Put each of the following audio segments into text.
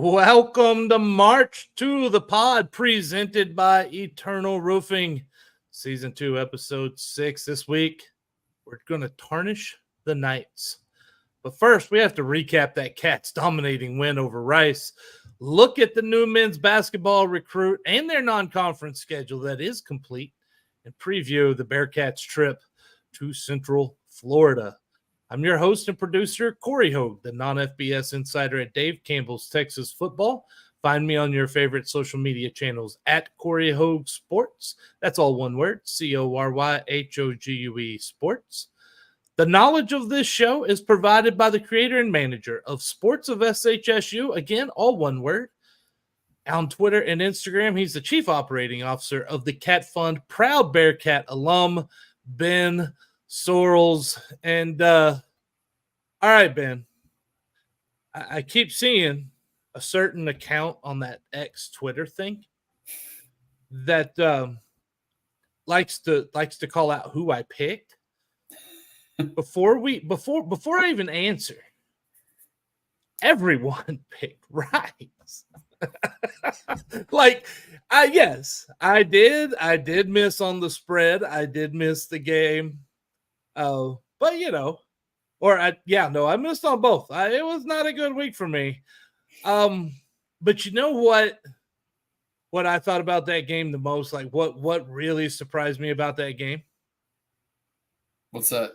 Welcome to March to the Pod, presented by Eternal Roofing, Season 2, Episode 6. This week, we're going to tarnish the Knights. But first, we have to recap that Cats dominating win over Rice, look at the new men's basketball recruit and their non-conference schedule that is complete, and preview the Bearcats' trip to Central Florida. I'm your host and producer, Corey Hogue, the non-FBS insider at Dave Campbell's Texas Football. Find me on your favorite social media channels at Corey Hogue Sports. That's all one word, CORYHOGUE Sports. The knowledge of this show is provided by the creator and manager of Sports of SHSU. Again, all one word. On Twitter and Instagram, he's the chief operating officer of the Cat Fund, proud Bearcat alum, Ben Sorrells. And all right, Ben, I keep seeing a certain account on that X Twitter thing that likes to call out who I picked. Before I even answer, everyone picked Rice. Yes, I did miss on the spread. I did miss the game. But I missed on both. It was not a good week for me. But you know what I thought about that game the most? Like what really surprised me about that game? What's that?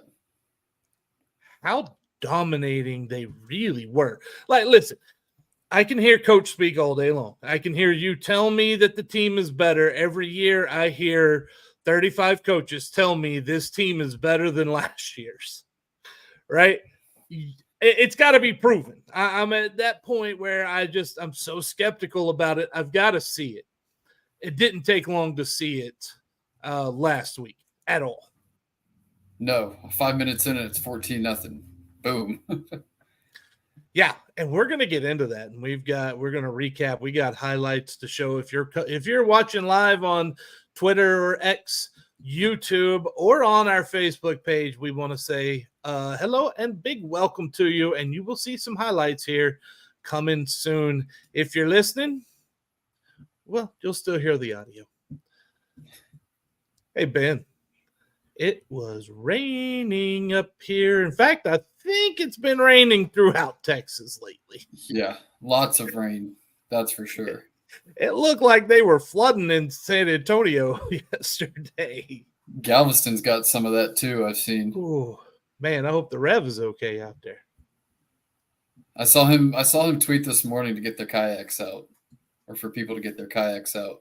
How dominating they really were. Like, listen, I can hear Coach speak all day long. I can hear you tell me that the team is better. Every year I hear 35 coaches tell me this team is better than last year's, right? It's got to be proven. I'm at that point where I'm so skeptical about it. I've got to see it. It didn't take long to see it last week at all. No, 5 minutes in and it's 14-0. Boom. Yeah, and we're going to get into that, and we're going to recap. We got highlights to show if you're watching live on Twitter or X, YouTube, or on our Facebook page. We want to say hello and big welcome to you, and you will see some highlights here coming soon. If you're listening, well, you'll still hear the audio. Hey, Ben. It was raining up here. In fact, I think it's been raining throughout Texas lately. Yeah, lots of rain. That's for sure. It looked like they were flooding in San Antonio yesterday. Galveston's got some of that too, I've seen. Ooh, man, I hope the Rev is okay out there. I saw him tweet this morning to get their kayaks out, or for people to get their kayaks out.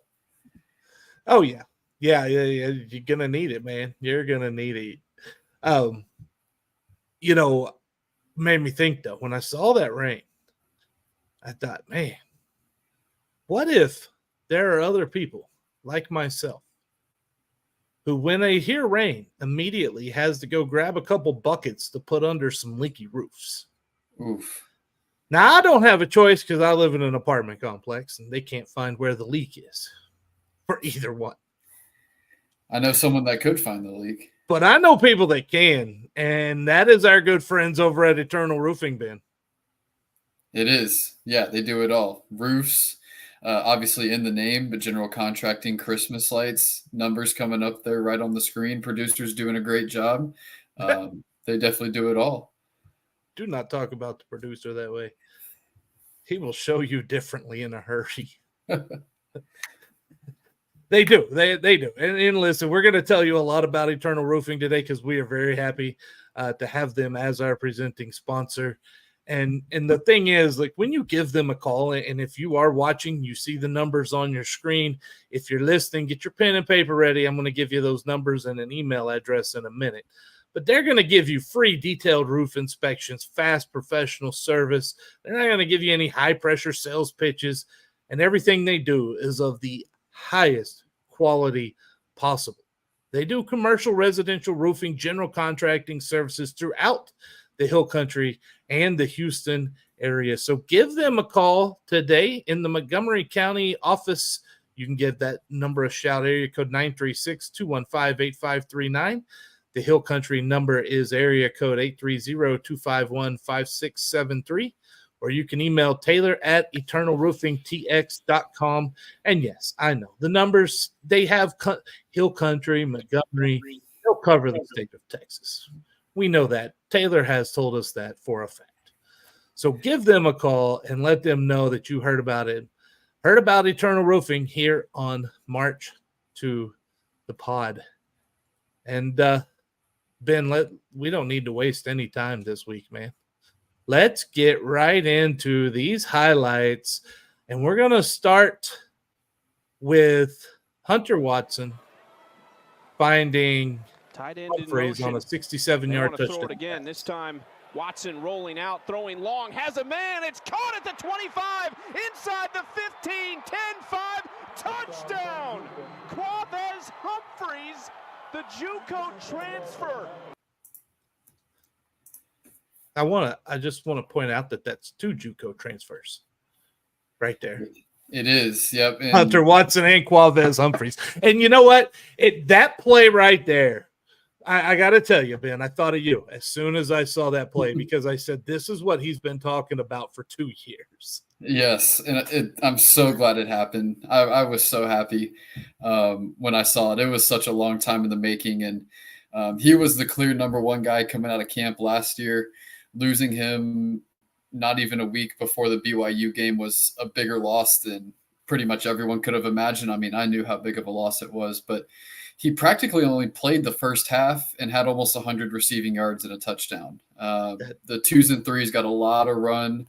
Oh, yeah. Yeah. You're going to need it, man. You're going to need it. Made me think, though, when I saw that rain, I thought, man, what if there are other people like myself who, when they hear rain, immediately has to go grab a couple buckets to put under some leaky roofs? Oof. Now, I don't have a choice because I live in an apartment complex and they can't find where the leak is for either one. I know someone that could find the leak. But I know people that can, and that is our good friends over at Eternal Roofing, Ben. It is. Yeah, they do it all. Roofs, obviously in the name, but general contracting, Christmas lights, numbers coming up there right on the screen. Producers doing a great job. They definitely do it all. Do not talk about the producer that way. He will show you differently in a hurry. They do. They do. And listen, we're going to tell you a lot about Eternal Roofing today because we are very happy to have them as our presenting sponsor. And the thing is, like, when you give them a call, and if you are watching, you see the numbers on your screen. If you're listening, get your pen and paper ready. I'm going to give you those numbers and an email address in a minute. But they're going to give you free detailed roof inspections, fast professional service. They're not going to give you any high-pressure sales pitches. And everything they do is of the highest quality possible. They do commercial, residential roofing, general contracting services throughout the Hill Country and the Houston area. So give them a call today in the Montgomery County office. You can give that number a shout, area code 936-215-8539. The Hill Country number is area code 830-251-5673. or you can email taylor@eternalroofingtx.com. And yes, I know the numbers, they have Hill Country, Montgomery, they'll cover the state of Texas. We know that. Taylor has told us that for a fact. So give them a call and let them know that you heard about it. Heard about Eternal Roofing here on March to the pod. And Ben, we don't need to waste any time this week, man. Let's get right into these highlights. And we're going to start with Hunter Watson finding Humphreys on a 67-yard touchdown. Throw it again. This time, Watson rolling out, throwing long, has a man. It's caught at the 25, inside the 15, 10-5, touchdown. Quavez Humphreys, the JUCO transfer. I just want to point out that that's 2 JUCO transfers right there. It is. Yep. And Hunter Watson and Quavez Humphreys. And you know what? That play right there, I got to tell you, Ben, I thought of you as soon as I saw that play, because I said, this is what he's been talking about for 2 years. Yes. And I'm so glad it happened. I was so happy when I saw it. It was such a long time in the making. And he was the clear number 1 guy coming out of camp last year. Losing him not even a week before the BYU game was a bigger loss than pretty much everyone could have imagined. I mean, I knew how big of a loss it was, but he practically only played the first half and had almost 100 receiving yards and a touchdown. The 2s and 3s got a lot of run,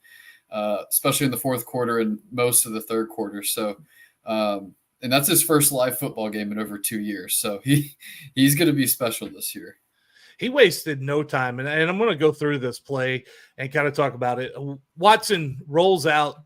especially in the fourth quarter and most of the third quarter. So, and that's his first live football game in over 2 years. So he's going to be special this year. He wasted no time. And I'm going to go through this play and kind of talk about it. Watson rolls out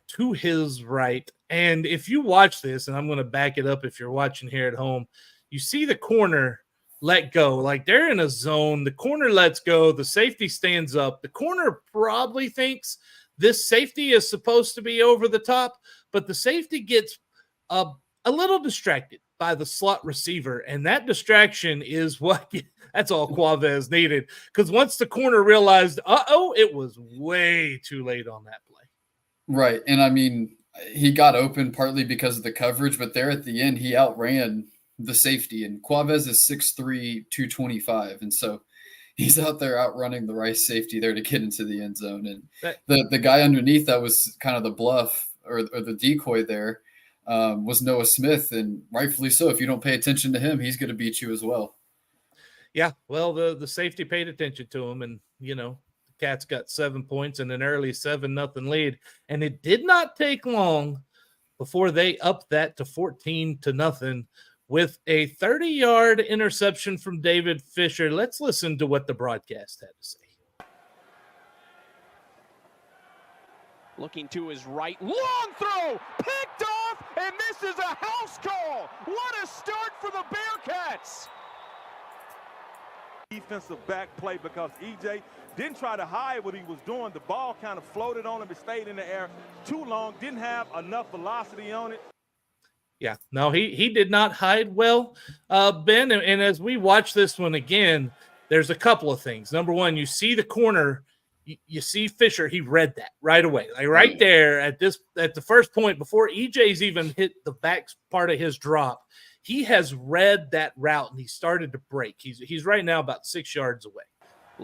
to his right. And if you watch this, and I'm going to back it up if you're watching here at home, you see the corner let go. Like they're in a zone. The corner lets go. The safety stands up. The corner probably thinks this safety is supposed to be over the top, but the safety gets a little distracted by the slot receiver. And that distraction is that's all Quavez needed. Because once the corner realized, it was way too late on that play. Right. And I mean, he got open partly because of the coverage, but there at the end, he outran the safety. And Quavez is 6'3", 225. And so he's out there outrunning the Rice safety there to get into the end zone. And the guy underneath that was kind of the bluff or the decoy there was Noah Smith. And rightfully so. If you don't pay attention to him, he's going to beat you as well. Yeah, well, the safety paid attention to him, and, the Cats got 7 points and an early 7-0 lead, and it did not take long before they upped that to 14-0 with a 30-yard interception from David Fisher. Let's listen to what the broadcast had to say. Looking to his right, long throw, picked off, and this is a house call. What a start for the Bearcats. Defensive back play because EJ didn't try to hide what he was doing. The ball kind of floated on him. It stayed in the air too long. Didn't have enough velocity on it. Yeah, no, he did not hide well, Ben. And as we watch this one again, there's a couple of things. Number one, you see the corner. You see Fisher. He read that right away, like right there at the first point before EJ's even hit the back part of his drop. He has read that route and he started to break. He's right now about 6 yards away.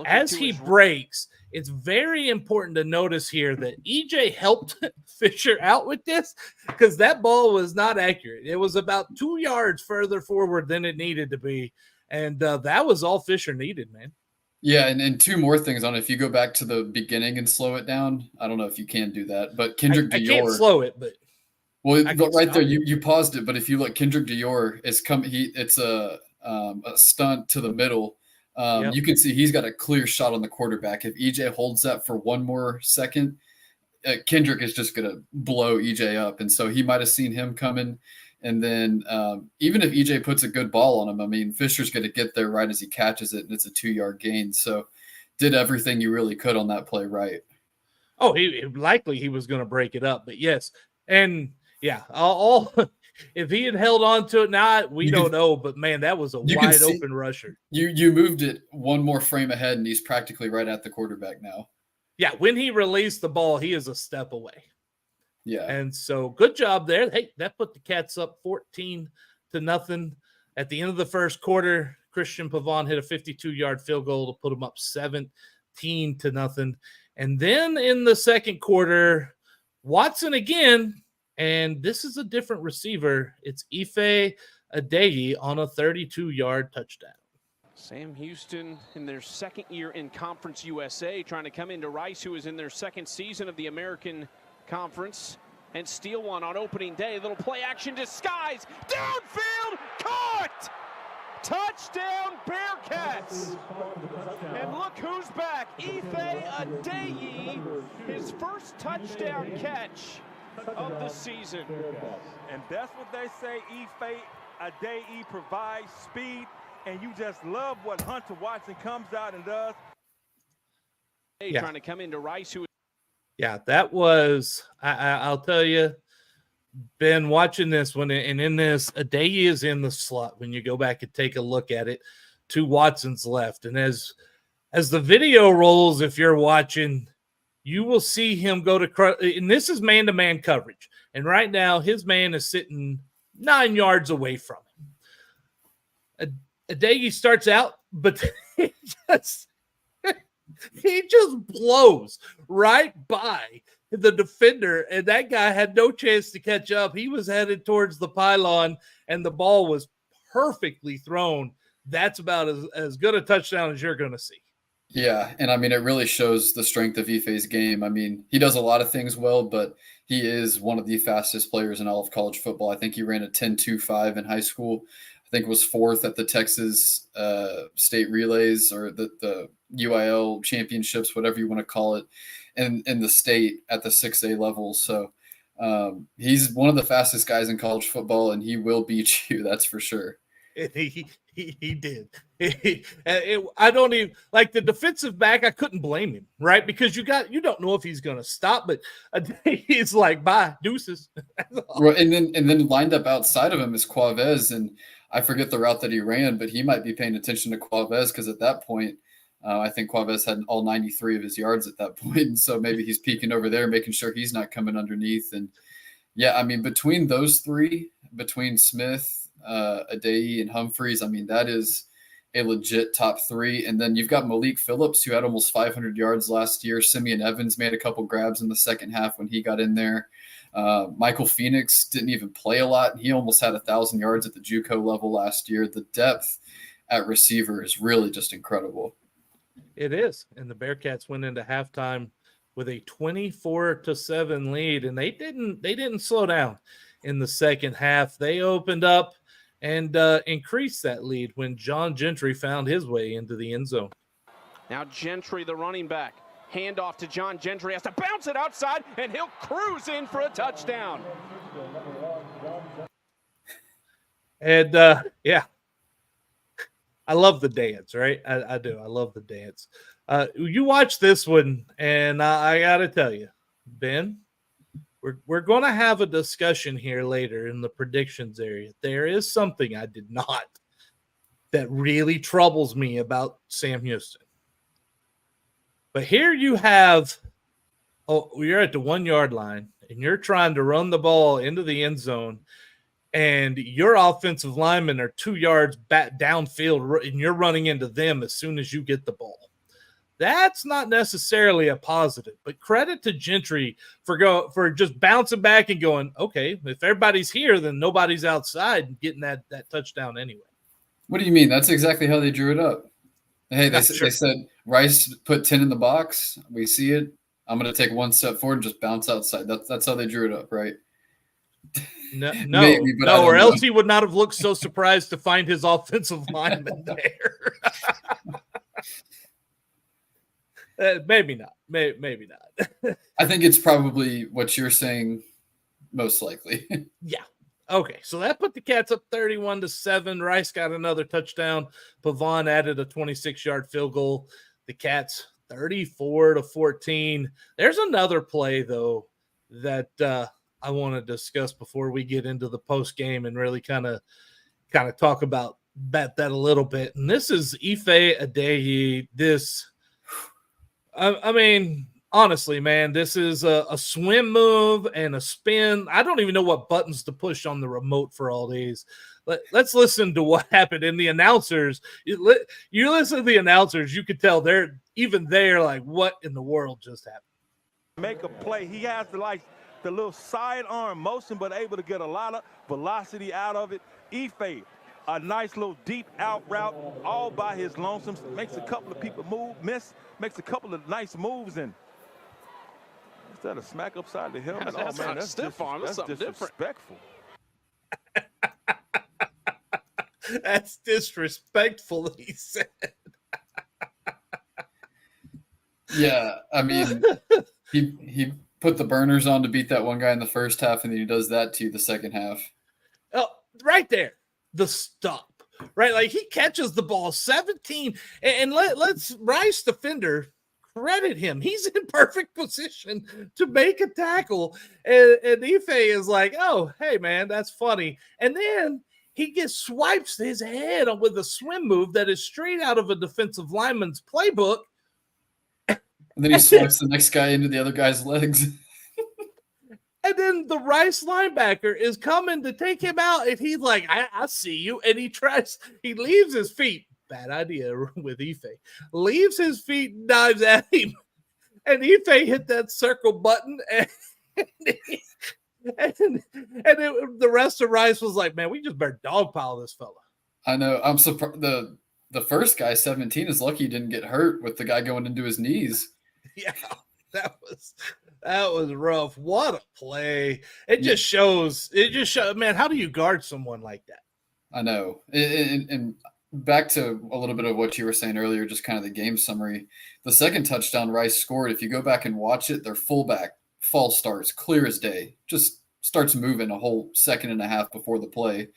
As he breaks, it's very important to notice here that EJ helped Fisher out with this because that ball was not accurate. It was about 2 yards further forward than it needed to be. And that was all Fisher needed, man. Yeah, and 2 more things on it. If you go back to the beginning and slow it down, I don't know if you can do that, but Kendrick Dior. I can't slow it, but. Well, right there, you paused it, but if you look, Kendrick Dior is it's a stunt to the middle. You can see he's got a clear shot on the quarterback. If EJ holds that for 1 more second, Kendrick is just going to blow EJ up. And so he might have seen him coming. And then even if EJ puts a good ball on him, I mean, Fisher's going to get there right as he catches it, and it's a 2-yard gain. So did everything you really could on that play right. Oh, he was going to break it up. But yes, and – yeah, if he had held on to it now, we don't know. But, man, that was a wide-open rusher. You moved it 1 more frame ahead, and he's practically right at the quarterback now. Yeah, when he released the ball, he is a step away. Yeah. And so good job there. Hey, that put the Cats up 14-0. At the end of the first quarter, Christian Pavon hit a 52-yard field goal to put them up 17-0. And then in the second quarter, Watson again, and this is a different receiver. It's Ife Adeyi on a 32-yard touchdown. Sam Houston in their second year in Conference USA, trying to come into Rice, who is in their second season of the American Conference, and steal one on opening day. Little play action disguise, downfield, caught! Touchdown Bearcats! And look who's back, Ife Adeyi, his first touchdown catch of the season. And that's what they say, Ife Adeyi provides speed, and you just love what Hunter Watson comes out and does. Yeah. Trying to come into Rice, who yeah, that was, I'll tell you, Ben, watching this one, and in this, Adeyi is in the slot when you go back and take a look at it to Watson's left. And as the video rolls, if you're watching, you will see him go to, and this is man-to-man coverage. And right now, his man is sitting 9 yards away from him. Adeyi starts out, but he just blows right by the defender, and that guy had no chance to catch up. He was headed towards the pylon, and the ball was perfectly thrown. That's about as good a touchdown as you're going to see. Yeah, and I mean, it really shows the strength of Ife's game. I mean, he does a lot of things well, but he is one of the fastest players in all of college football. I think he ran a 10.25 in high school. I think was fourth at the Texas state relays, or the UIL championships, whatever you want to call it, in the state at the 6A level. So he's one of the fastest guys in college football, and he will beat you. That's for sure. He did. I don't even like the defensive back. I couldn't blame him, right? Because you don't know if he's going to stop, but he's like, bye, deuces. Right, and then lined up outside of him is Quavez, and I forget the route that he ran, but he might be paying attention to Quavez because at that point, I think Quavez had all 93 of his yards at that point, and so maybe he's peeking over there, making sure he's not coming underneath. And yeah, I mean, between those three, between Smith, Adeyi, and Humphreys, I mean, that is a legit top three. And then you've got Malik Phillips, who had almost 500 yards last year. Simeon Evans made a couple grabs in the second half when he got in there. Michael Phoenix didn't even play a lot. He almost had 1,000 yards at the JUCO level last year. The depth at receiver is really just incredible. It is. And the Bearcats went into halftime with a 24-7 lead, and they didn't slow down in the second half. They opened up and increased that lead when John Gentry found his way into the end zone. Now Gentry, the running back. Handoff to John Gentry, has to bounce it outside, and he'll cruise in for a touchdown. And, yeah, I love the dance, right? I do. I love the dance. You watch this one, and I got to tell you, Ben, we're going to have a discussion here later in the predictions area. There is something I did not that really troubles me about Sam Houston. But here you have, you're at the 1 yard line, and you're trying to run the ball into the end zone, and your offensive linemen are 2 yards back downfield, and you're running into them as soon as you get the ball. That's not necessarily a positive, but credit to Gentry for just bouncing back and going, okay, if everybody's here, then nobody's outside and getting that touchdown anyway. What do you mean? That's exactly how they drew it up. Hey, they said Rice put 10 in the box. We see it. I'm going to take one step forward and just bounce outside. That's how they drew it up, right? No, Maybe, or else he would not have looked so surprised to find his offensive lineman there. Maybe not. Maybe not. I think it's probably what you're saying, most likely. Yeah. Okay, so that put the Cats up 31-7. Rice got another touchdown. Pavon added a 26-yard field goal. The Cats 34-14. There's another play though that I want to discuss before we get into the post game and really kind of talk about that a little bit. And this is Ife Adeyi. I mean, honestly, man, this is a swim move and a spin. I don't even know what buttons to push on the remote for all these. Let's listen to what happened. And the announcers, you listen to the announcers, you could tell they're like, what in the world just happened? Make a play. He has the little sidearm motion, but able to get a lot of velocity out of it. Ife, a nice little deep out route, all by his lonesome. Makes a couple of people makes a couple of nice moves, and is that a smack upside the helmet? That's man, not that's stiff arm. That's something disrespectful. That's disrespectful, he said. Yeah, I mean, he put the burners on to beat that one guy in the first half, and then he does that to you the second half. Oh, right there, the stop. Right, like he catches the ball 17, and let's Rice defender credit him. He's in perfect position to make a tackle, and Ife is like, "Oh, hey man, that's funny," and then he swipes his head with a swim move that is straight out of a defensive lineman's playbook. And then he swipes the next guy into the other guy's legs. And then the Rice linebacker is coming to take him out, and he's like, I see you. And he leaves his feet. Bad idea with Ife. Leaves his feet and dives at him. And Ife hit that circle button, and the rest of Rice was like, man, we just better dogpile this fella. I know. I'm surprised. The first guy, 17, is lucky he didn't get hurt with the guy going into his knees. Yeah, that was rough. What a play. It just shows, man, how do you guard someone like that? I know. And back to a little bit of what you were saying earlier, just kind of the game summary. The second touchdown Rice scored, if you go back and watch it, their fullback false starts, clear as day, just starts moving a whole second and a half before the play.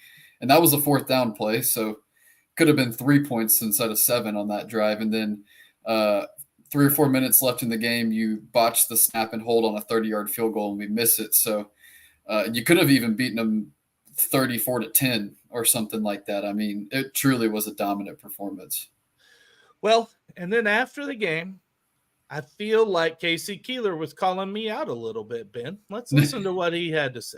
And that was a fourth down play, so could have been 3 points instead of 7 on that drive. And then 3 or 4 minutes left in the game, you botch the snap and hold on a 30-yard field goal, and we miss it. So you could have even beaten them 34-10 or something like that. I mean, it truly was a dominant performance. Well, and then after the game, I feel like Casey Keeler was calling me out a little bit, Ben. Let's listen to what he had to say.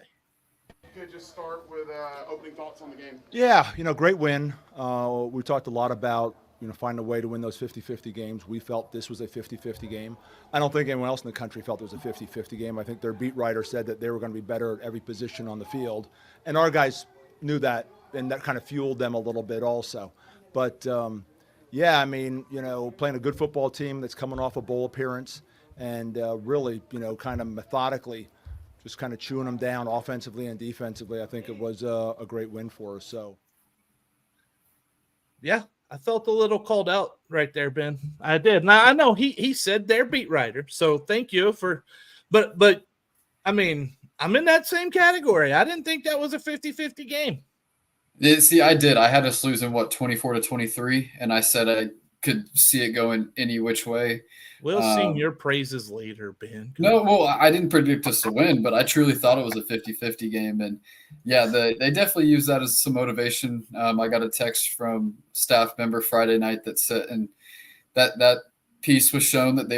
Could just start with opening thoughts on the game. Yeah, great win. We talked a lot about, finding a way to win those 50-50 games. We felt this was a 50-50 game. I don't think anyone else in the country felt it was a 50-50 game. I think their beat writer said that they were going to be better at every position on the field. And our guys knew that, and that kind of fueled them a little bit also. But, yeah, I mean, playing a good football team that's coming off a bowl appearance and really, kind of methodically just kind of chewing them down offensively and defensively. I think it was a great win for us. So, yeah, I felt a little called out right there, Ben. I did. Now I know he said their beat writer, so thank you for. But I mean, I'm in that same category. I didn't think that was a 50-50 game. Yeah, see, I did. I had us losing 24-23, and I said I could see it going any which way. We'll sing your praises later, Ben. No, well, I didn't predict us to win, but I truly thought it was a 50-50 game. And, yeah, they definitely use that as some motivation. I got a text from staff member Friday night that said – and that piece was shown that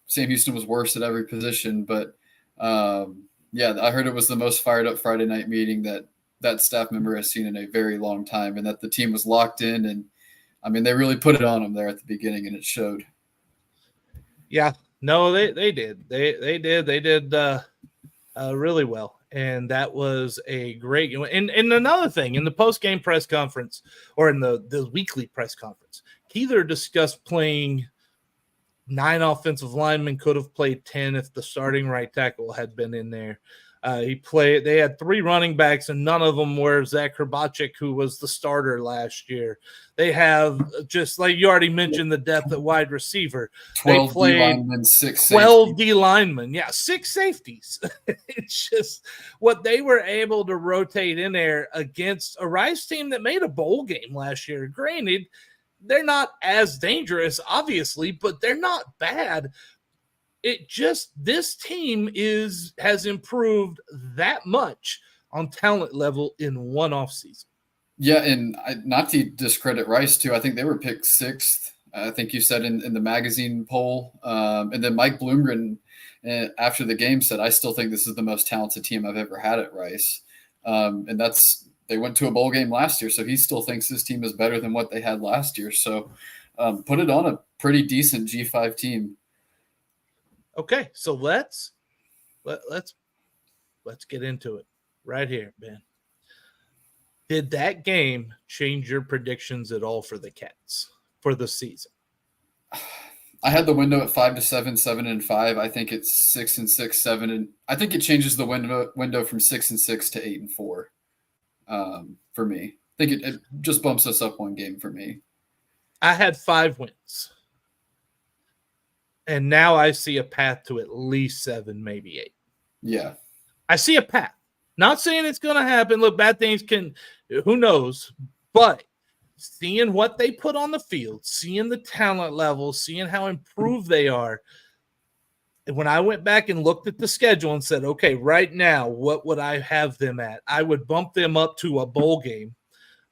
Sam Houston was worse at every position. But, yeah, I heard it was the most fired-up Friday night meeting that staff member has seen in a very long time, and that the team was locked in. And, I mean, they really put it on them there at the beginning, and it showed. Yeah, no, they did. They did really well, and that was a great. And another thing, in the post-game press conference, or in the weekly press conference, Keeler discussed playing 9 offensive linemen, could have played 10 if the starting right tackle had been in there. They had 3 running backs, and none of them were Zach Krabachik, who was the starter last year. They have, just like you already mentioned, the depth at wide receiver. 12 D linemen, 6 12 safeties. D linemen. Yeah, 6 safeties. It's just what they were able to rotate in there against a Rice team that made a bowl game last year. Granted, they're not as dangerous, obviously, but they're not bad. This team has improved that much on talent level in one offseason. Yeah, and not to discredit Rice, too. I think they were picked 6th I think you said in the magazine poll. And then Mike Bloomgren, after the game, said, I still think this is the most talented team I've ever had at Rice. And they went to a bowl game last year, so he still thinks this team is better than what they had last year. So put it on a pretty decent G5 team. Okay, so let's get into it right here, Ben. Did that game change your predictions at all for the Cats for the season? I had the window at 5-7, 7-5. I think it's 6-6, 7, and I think it changes the window from 6-6 to 8-4. For me, I think it just bumps us up one game for me. I had 5 wins, and now I see a path to at least 7, maybe 8. Yeah, I see a path. Not saying it's going to happen. Look, bad things can, who knows? But seeing what they put on the field, seeing the talent level, seeing how improved they are. And when I went back and looked at the schedule and said, okay, right now, what would I have them at? I would bump them up to a bowl game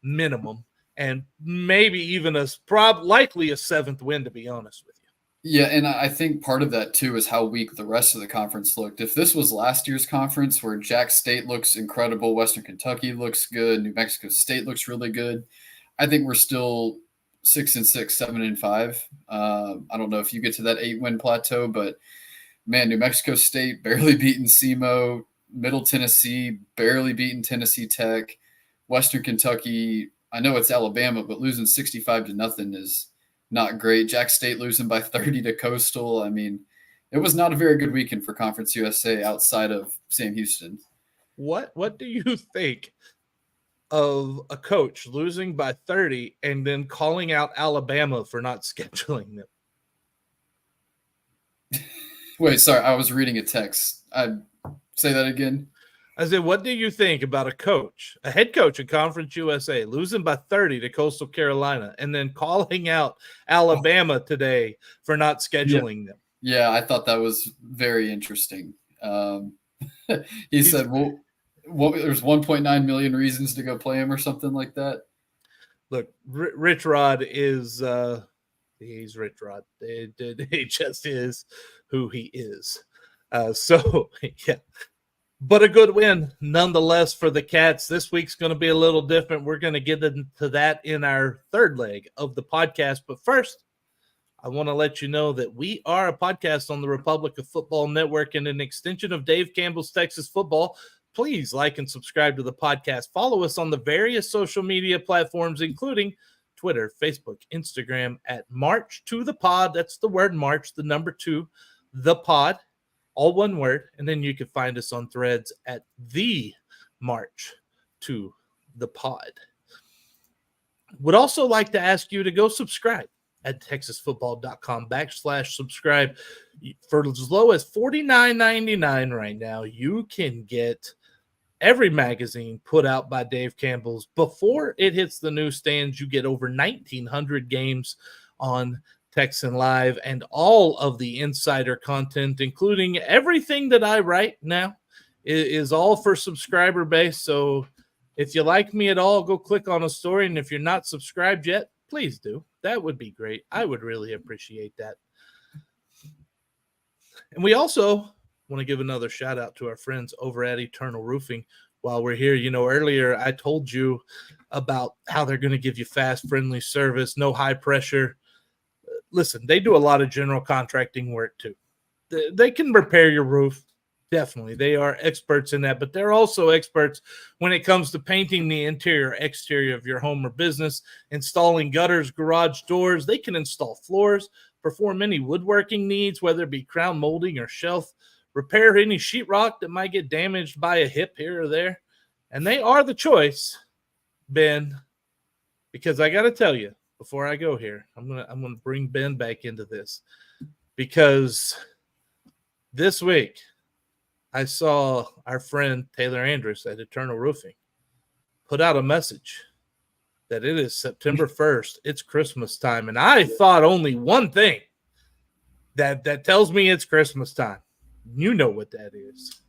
minimum and maybe even likely a 7th win, to be honest with you. Yeah, and I think part of that, too, is how weak the rest of the conference looked. If this was last year's conference where Jack State looks incredible, Western Kentucky looks good, New Mexico State looks really good, I think we're still 6-6, 7-5. I don't know if you get to that 8-win plateau, but, man, New Mexico State barely beaten SEMO, Middle Tennessee barely beaten Tennessee Tech, Western Kentucky, I know it's Alabama, but losing 65-0 is not great. Jack State losing by 30 to Coastal. I mean, it was not a very good weekend for Conference USA outside of Sam Houston. What do you think of a coach losing by 30 and then calling out Alabama for not scheduling them? Wait, sorry, I was reading a text. Say that again. I said, what do you think about a head coach in Conference USA, losing by 30 to Coastal Carolina and then calling out Alabama today for not scheduling them? Yeah, I thought that was very interesting. He said, well, there's 1.9 million reasons to go play him or something like that. Look, Rich Rod is he's Rich Rod. He just is who he is. So, yeah. But a good win nonetheless for the Cats. This week's going to be a little different. We're going to get into that in our third leg of the podcast. But first, I want to let you know that we are a podcast on the Republic of Football Network and an extension of Dave Campbell's Texas Football. Please like and subscribe to the podcast. Follow us on the various social media platforms, including Twitter, Facebook, Instagram at March to the Pod. That's the word March, the number 2, the Pod. All one word, and then you can find us on Threads at the March to the Pod. Would also like to ask you to go subscribe at texasfootball.com/subscribe. For as low as $49.99 right now, you can get every magazine put out by Dave Campbell's. Before it hits the newsstands, you get over 1,900 games on Texan Live and all of the insider content, including everything that I write now, is all for subscriber base. So if you like me at all, go click on a story. And if you're not subscribed yet, please do. That would be great. I would really appreciate that. And we also want to give another shout out to our friends over at Eternal Roofing. While we're here, earlier I told you about how they're going to give you fast, friendly service, no high pressure. Listen, they do a lot of general contracting work too. They can repair your roof. Definitely. They are experts in that, but they're also experts when it comes to painting the interior, exterior of your home or business, installing gutters, garage doors. They can install floors, perform any woodworking needs, whether it be crown molding or shelf, repair any sheetrock that might get damaged by a hip here or there. And they are the choice, Ben, because I got to tell you, before I go here, I'm gonna bring Ben back into this, because this week I saw our friend Taylor Andrus at Eternal Roofing put out a message that it is September 1st. It's Christmas time, and I thought only one thing that tells me it's Christmas time. You know what that is.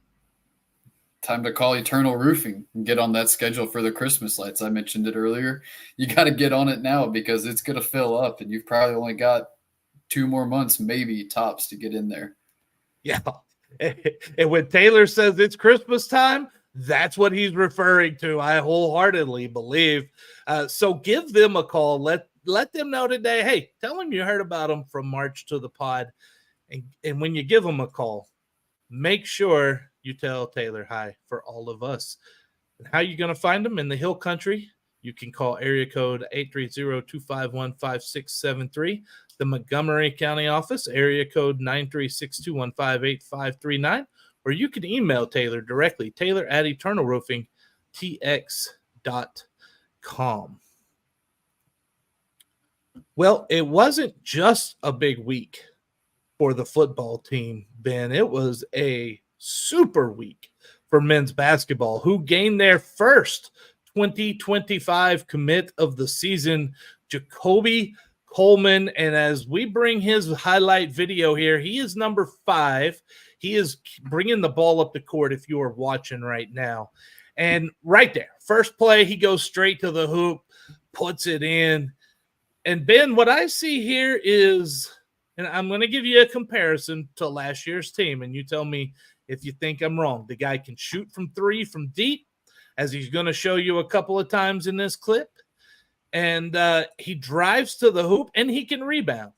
time to call Eternal Roofing and get on that schedule for the Christmas lights. I mentioned it earlier. You got to get on it now because it's going to fill up, and you've probably only got 2 more months, maybe tops, to get in there. Yeah. And when Taylor says it's Christmas time, that's what he's referring to. I wholeheartedly believe. So give them a call. Let them know today. Hey, tell them you heard about them from March to the Pod. And when you give them a call, make sure you tell Taylor hi for all of us. And how you going to find them in the Hill Country? You can call area code 830-251-5673. The Montgomery County office, area code 936-215-8539. Or you can email Taylor directly, taylor@eternalroofingtx.com. Well, it wasn't just a big week for the football team, Ben. It was a super week for men's basketball, who gained their first 2025 commit of the season, Jacoby Coleman. And as we bring his highlight video here, he is number 5. He is bringing the ball up the court if you are watching right now. And right there, first play, he goes straight to the hoop, puts it in. And Ben, what I see here is, and I'm going to give you a comparison to last year's team, and you tell me if you think I'm wrong. The guy can shoot from 3 from deep, as he's going to show you a couple of times in this clip. And he drives to the hoop, and he can rebound.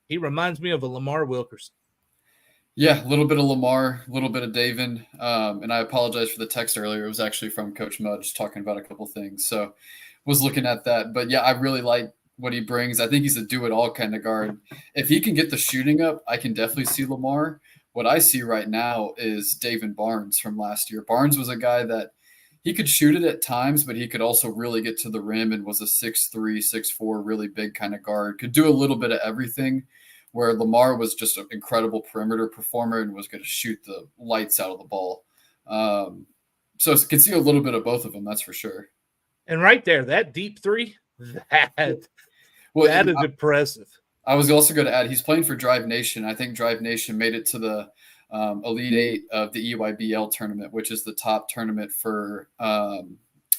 He reminds me of a Lamar Wilkerson. Yeah, a little bit of Lamar, a little bit of Davin. And I apologize for the text earlier. It was actually from Coach Mudge talking about a couple things. So was looking at that. But, yeah, I really like what he brings. I think he's a do-it-all kind of guard. If he can get the shooting up, I can definitely see Lamar. What I see right now is David Barnes from last year. Barnes was a guy that he could shoot it at times, but he could also really get to the rim and was a 6'3", 6'4", really big kind of guard. Could do a little bit of everything, where Lamar was just an incredible perimeter performer and was going to shoot the lights out of the ball. So I can see a little bit of both of them, that's for sure. And right there, that deep 3, that is impressive. I was also going to add, he's playing for Drive Nation. I think Drive Nation made it to the Elite 8 of the EYBL tournament, which is the top tournament for all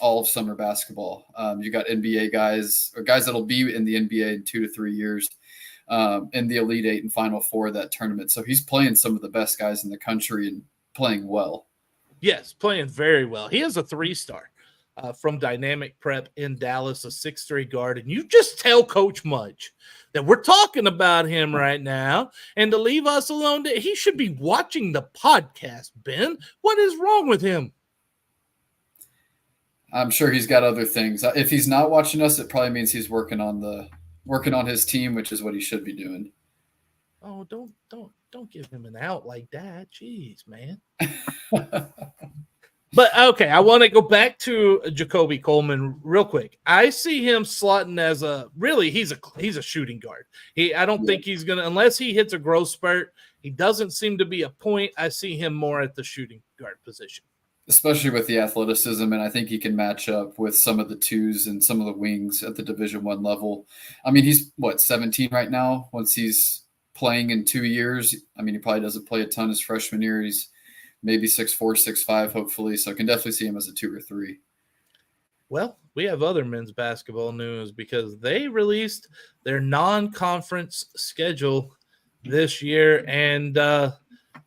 of summer basketball. You got NBA guys, or guys that'll be in the NBA in 2 to 3 years, in the Elite 8 and Final 4 of that tournament. So he's playing some of the best guys in the country and playing well. Yes, playing very well. He is a 3-star. From Dynamic Prep in Dallas, a 6'3" guard. And you just tell Coach Mudge that we're talking about him right now, and to leave us alone. He should be watching the podcast, Ben. What is wrong with him? I'm sure he's got other things. If he's not watching us, it probably means he's working on his team, which is what he should be doing. Oh, don't give him an out like that. Jeez, man. But, okay, I want to go back to Jacoby Coleman real quick. I see him slotting as he's a shooting guard. I don't think he's going to, unless he hits a growth spurt, he doesn't seem to be a point. I see him more at the shooting guard position. Especially with the athleticism, and I think he can match up with some of the 2s and some of the wings at the Division I level. I mean, he's, 17 right now? Once he's playing in 2 years, I mean, he probably doesn't play a ton his freshman year. He's maybe 6'4", 6'5", hopefully. So I can definitely see him as a 2 or 3. Well, we have other men's basketball news because they released their non-conference schedule this year. And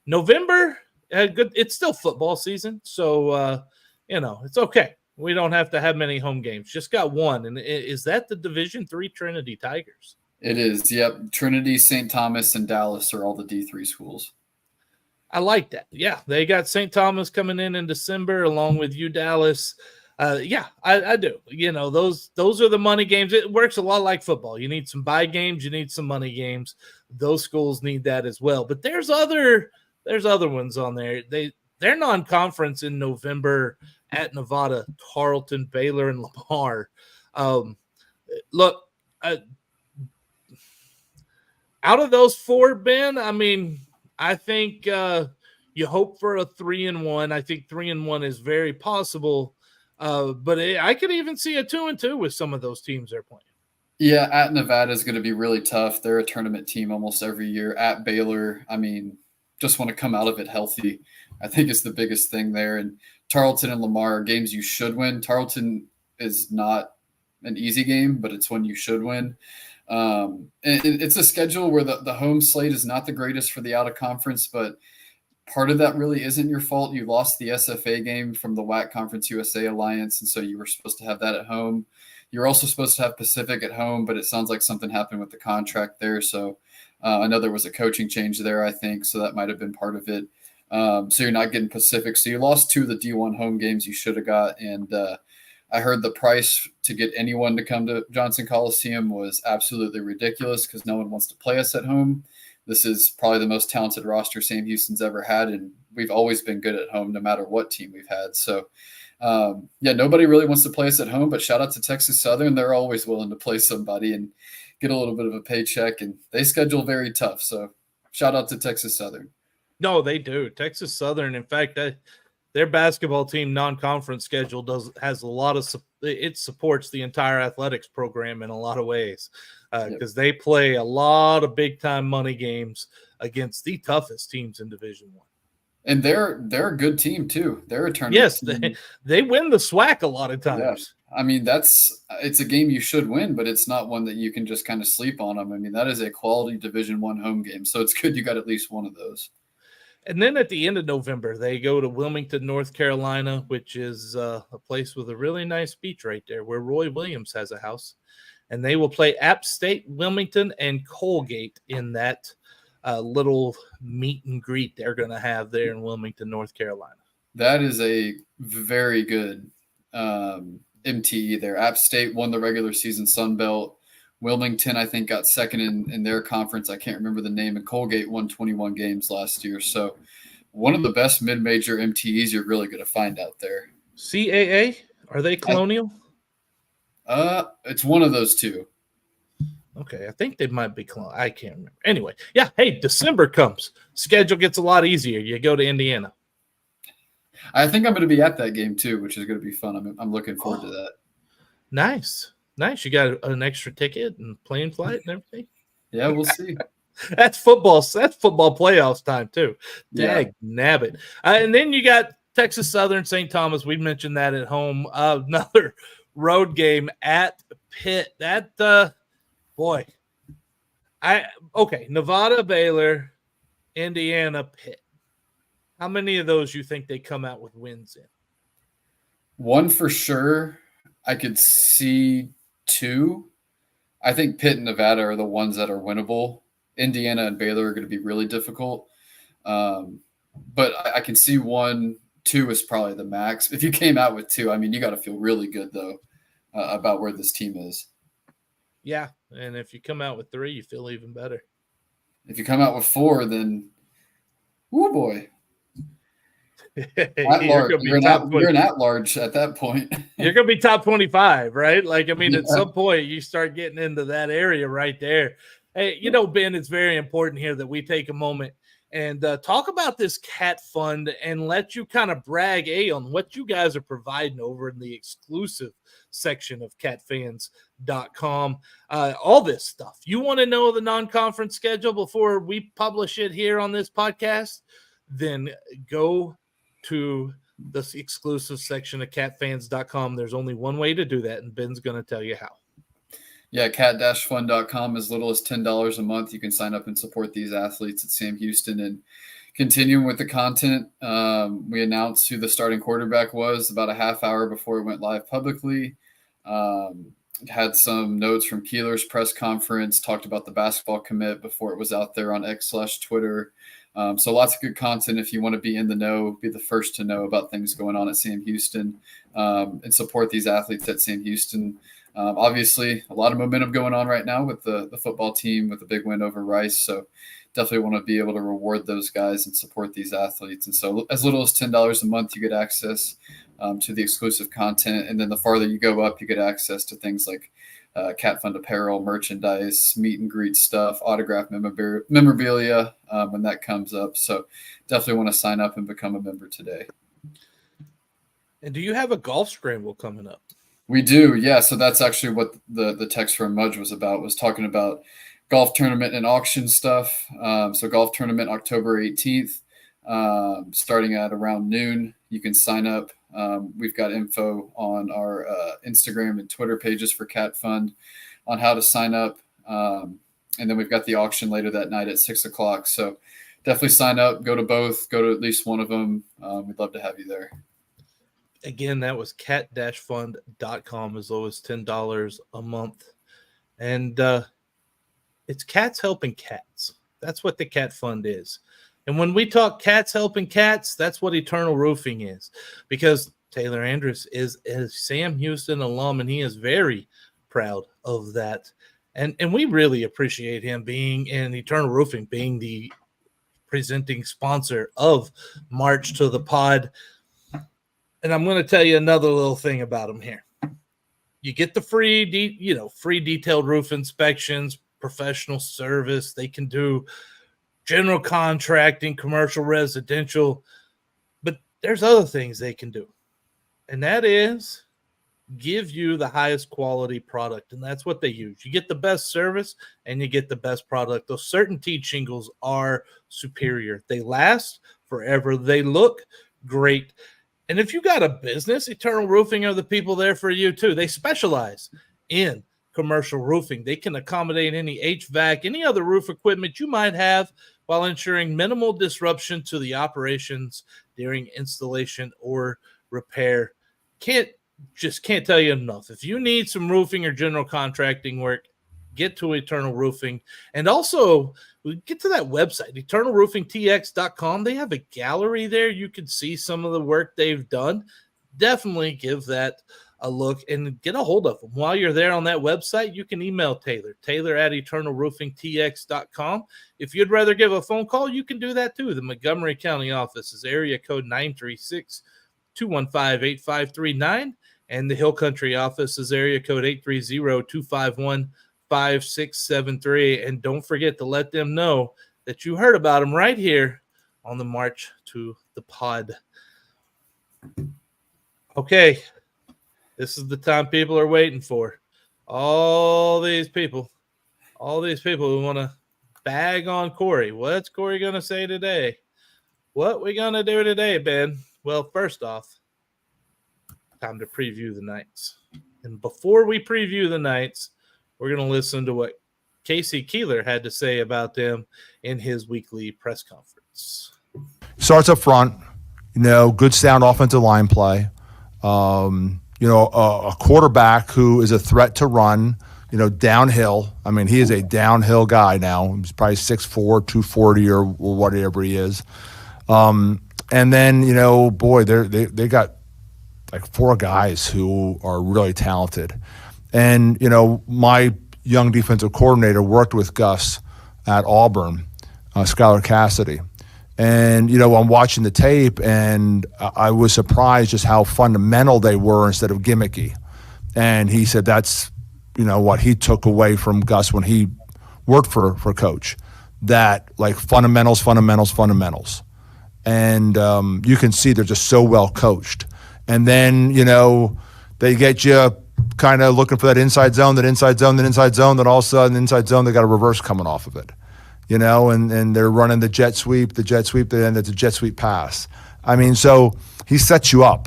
November, it's still football season. So, it's okay. We don't have to have many home games. Just got one. And is that the Division III Trinity Tigers? It is, yep. Trinity, St. Thomas, and Dallas are all the D3 schools. I like that. Yeah, they got St. Thomas coming in December along with you, Dallas. Yeah, I do. Those are the money games. It works a lot like football. You need some buy games. You need some money games. Those schools need that as well. But there's other ones on there. They're non-conference in November at Nevada, Tarleton, Baylor, and Lamar. Look, out of those 4, Ben, I mean, I think you hope for a 3-1. I think 3-1 is very possible. But I could even see a 2-2 with some of those teams they're playing. Yeah, at Nevada is going to be really tough. They're a tournament team almost every year. At Baylor, I mean, just want to come out of it healthy, I think is the biggest thing there. And Tarleton and Lamar are games you should win. Tarleton is not an easy game, but it's one you should win. And it's a schedule where the home slate is not the greatest for the out of conference, but part of that really isn't your fault. You lost the SFA game from the WAC Conference USA Alliance, and so you were supposed to have that at home. You're also supposed to have Pacific at home, but it sounds like something happened with the contract there. So I know there was a coaching change there, I think, so that might have been part of it. So you're not getting Pacific. So you lost 2 of the D1 home games you should have got. And I heard the price to get anyone to come to Johnson Coliseum was absolutely ridiculous because no one wants to play us at home. This is probably the most talented roster Sam Houston's ever had, and we've always been good at home no matter what team we've had. So, nobody really wants to play us at home, but shout out to Texas Southern. They're always willing to play somebody and get a little bit of a paycheck, and they schedule very tough. So shout out to Texas Southern. No, they do. Texas Southern, in fact, their basketball team non-conference schedule has a lot of it supports the entire athletics program in a lot of ways because they play a lot of big-time money games against the toughest teams in Division I. And they're a good team too. They're a tournament. Yes, they win the SWAC a lot of times. Yeah. I mean, it's a game you should win, but it's not one that you can just kind of sleep on them. I mean, that is a quality Division I home game, so it's good you got at least one of those. And then at the end of November, they go to Wilmington, North Carolina, which is a place with a really nice beach right there where Roy Williams has a house. And they will play App State, Wilmington, and Colgate in that little meet and greet they're going to have there in Wilmington, North Carolina. That is a very good MTE there. App State won the regular season Sun Belt. Wilmington, I think, got second in their conference. I can't remember the name. And Colgate won 21 games last year. So one of the best mid-major MTEs you're really going to find out there. CAA? Are they Colonial? It's one of those two. Okay, I think they might be Colonial. I can't remember. Anyway, yeah, hey, December comes. Schedule gets a lot easier. You go to Indiana. I think I'm going to be at that game too, which is going to be fun. I'm looking forward to that. Nice. You got an extra ticket and plane flight and everything? Yeah, we'll see. That's football playoffs time too. Dag Yeah. nabbit. And then you got Texas Southern, St. Thomas. We mentioned that at home. Another road game at Pitt. That Nevada, Baylor, Indiana, Pitt. How many of those you think they come out with wins in? One for sure. I could see 2. I think Pitt and Nevada are the ones that are winnable. Indiana and Baylor are going to be really difficult. But I can see 1, 2 is probably the max. If you came out with 2, I mean, you got to feel really good, though, about where this team is. Yeah, and if you come out with 3, you feel even better. If you come out with 4, then, whoo boy. You're an at-large at that point. You're going to be top 25, right? Like, I mean, at some point, you start getting into that area right there. Hey, Ben, it's very important here that we take a moment and talk about this cat fund and let you kind of brag on what you guys are providing over in the exclusive section of catfans.com. All this stuff. You want to know the non-conference schedule before we publish it here on this podcast? Then go to the exclusive section of catfans.com. There's only one way to do that, and Ben's going to tell you how. Yeah, cat-fund.com, as little as $10 a month. You can sign up and support these athletes at Sam Houston. And continuing with the content, we announced who the starting quarterback was about a half hour before it went live publicly. Had some notes from Keeler's press conference, talked about the basketball commit before it was out there on X/Twitter. So lots of good content if you want to be in the know, be the first to know about things going on at Sam Houston, and support these athletes at Sam Houston. Obviously, a lot of momentum going on right now with the football team with a big win over Rice. So definitely want to be able to reward those guys and support these athletes. And so as little as $10 a month, you get access to the exclusive content. And then the farther you go up, you get access to things like Cat Fund apparel, merchandise, meet and greet stuff, autograph memorabilia when that comes up. So definitely want to sign up and become a member today. And do you have a golf scramble coming up? We do, yeah. So that's actually what the text from Mudge was about, was talking about golf tournament and auction stuff. So golf tournament October 18th, starting at around noon. You can sign up. We've got info on our Instagram and Twitter pages for Cat Fund on how to sign up. And then we've got the auction later that night at 6 o'clock. So definitely sign up, go to both, go to at least one of them. We'd love to have you there. Again, that was cat-fund.com, as low as $10 a month. And it's cats helping cats. That's what the Cat Fund is. And when we talk cats helping cats, that's what Eternal Roofing is. Because Taylor Andrus is a Sam Houston alum, and he is very proud of that. And we really appreciate him being in Eternal Roofing, being the presenting sponsor of March to the Pod. And I'm going to tell you another little thing about him here. You get the free detailed roof inspections, professional service. They can do general contracting, commercial, residential, but there's other things they can do. And that is give you the highest quality product. And that's what they use. You get the best service and you get the best product. Those CertainTeed shingles are superior. They last forever. They look great. And if you got a business, Eternal Roofing are the people there for you too. They specialize in commercial roofing. They can accommodate any HVAC, any other roof equipment you might have while ensuring minimal disruption to the operations during installation or repair. Can't tell you enough. If you need some roofing or general contracting work, get to Eternal Roofing. And also, we get to that website, eternalroofingtx.com. They have a gallery there. You can see some of the work they've done. Definitely give that a look and get a hold of them. While you're there on that website, you can email Taylor at eternalroofingtx.com. If you'd rather give a phone call, you can do that too. The Montgomery County office is area code 936-215-8539. And the Hill Country office is area code 830-251-5673. And don't forget to let them know that you heard about them right here on the March to the Pod. Okay, this is the time people are waiting for. All these people who want to bag on Corey. What's Corey going to say today? What we going to do today, Ben? Well, first off, time to preview the Knights. And before we preview the Knights, we're going to listen to what Casey Keeler had to say about them in his weekly press conference. Starts up front, good sound offensive line play. A quarterback who is a threat to run, downhill. I mean, he is a downhill guy now. He's probably 6'4", 240 or whatever he is. And then, they got like 4 guys who are really talented. And, my young defensive coordinator worked with Gus at Auburn, Skylar Cassidy. And, I'm watching the tape and I was surprised just how fundamental they were instead of gimmicky. And he said that's, what he took away from Gus when he worked for Coach, that like fundamentals. And you can see they're just so well coached. And then, they get you kind of looking for that inside zone, then all of a sudden inside zone, they got a reverse coming off of it. And they're running the jet sweep, then it's a jet sweep pass. I mean, so he sets you up.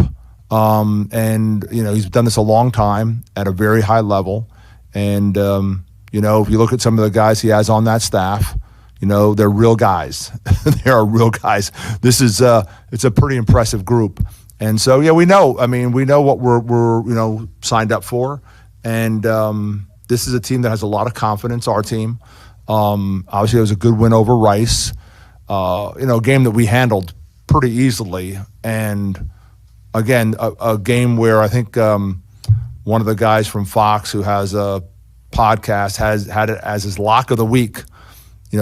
And, he's done this a long time at a very high level. And, if you look at some of the guys he has on that staff, they're real guys. They are real guys. This is it's a pretty impressive group. And so, we know what we're signed up for. And this is a team that has a lot of confidence, our team. Obviously, it was a good win over Rice, a game that we handled pretty easily. And again, a game where I think one of the guys from Fox who has a podcast had it as his lock of the week.